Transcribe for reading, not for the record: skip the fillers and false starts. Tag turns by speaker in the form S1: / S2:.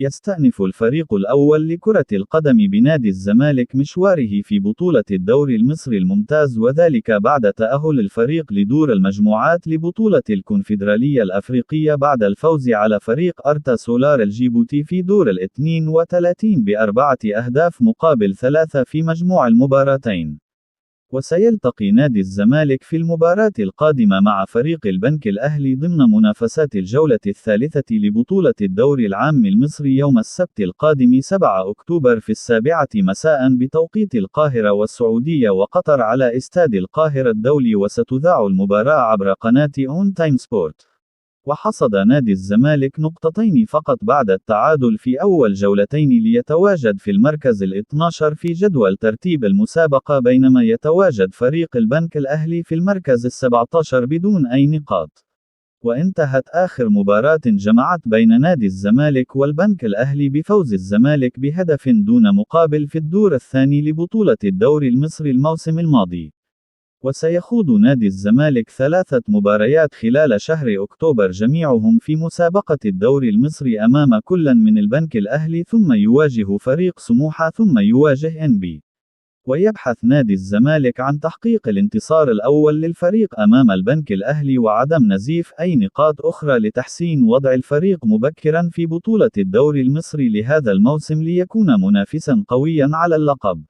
S1: يستأنف الفريق الأول لكرة القدم بنادي الزمالك مشواره في بطولة الدوري المصري الممتاز، وذلك بعد تأهل الفريق لدور المجموعات لبطولة الكونفدرالية الأفريقية بعد الفوز على فريق أرتا سولار الجيبوتي في دور 32 ب4 أهداف مقابل 3 في مجموع المباراتين. وسيلتقي نادي الزمالك في المباراة القادمة مع فريق البنك الأهلي ضمن منافسات الجولة الثالثة لبطولة الدوري العام المصري يوم السبت القادم 7 أكتوبر في 7 مساء بتوقيت القاهرة والسعودية وقطر على استاد القاهرة الدولي، وستذاع المباراة عبر قناة أون تايم سبورت. وحصد نادي الزمالك نقطتين فقط بعد التعادل في أول جولتين ليتواجد في المركز ال12 في جدول ترتيب المسابقة، بينما يتواجد فريق البنك الأهلي في المركز ال17 بدون أي نقاط. وانتهت آخر مباراة جمعت بين نادي الزمالك والبنك الأهلي بفوز الزمالك بهدف دون مقابل في الدور الثاني لبطولة الدوري المصري الموسم الماضي. وسيخوض نادي الزمالك 3 مباريات خلال شهر أكتوبر جميعهم في مسابقة الدوري المصري أمام كل من البنك الأهلي، ثم يواجه فريق سموحة، ثم يواجه إنبي. ويبحث نادي الزمالك عن تحقيق الانتصار الأول للفريق أمام البنك الأهلي وعدم نزيف أي نقاط أخرى لتحسين وضع الفريق مبكرا في بطولة الدوري المصري لهذا الموسم ليكون منافسا قويا على اللقب.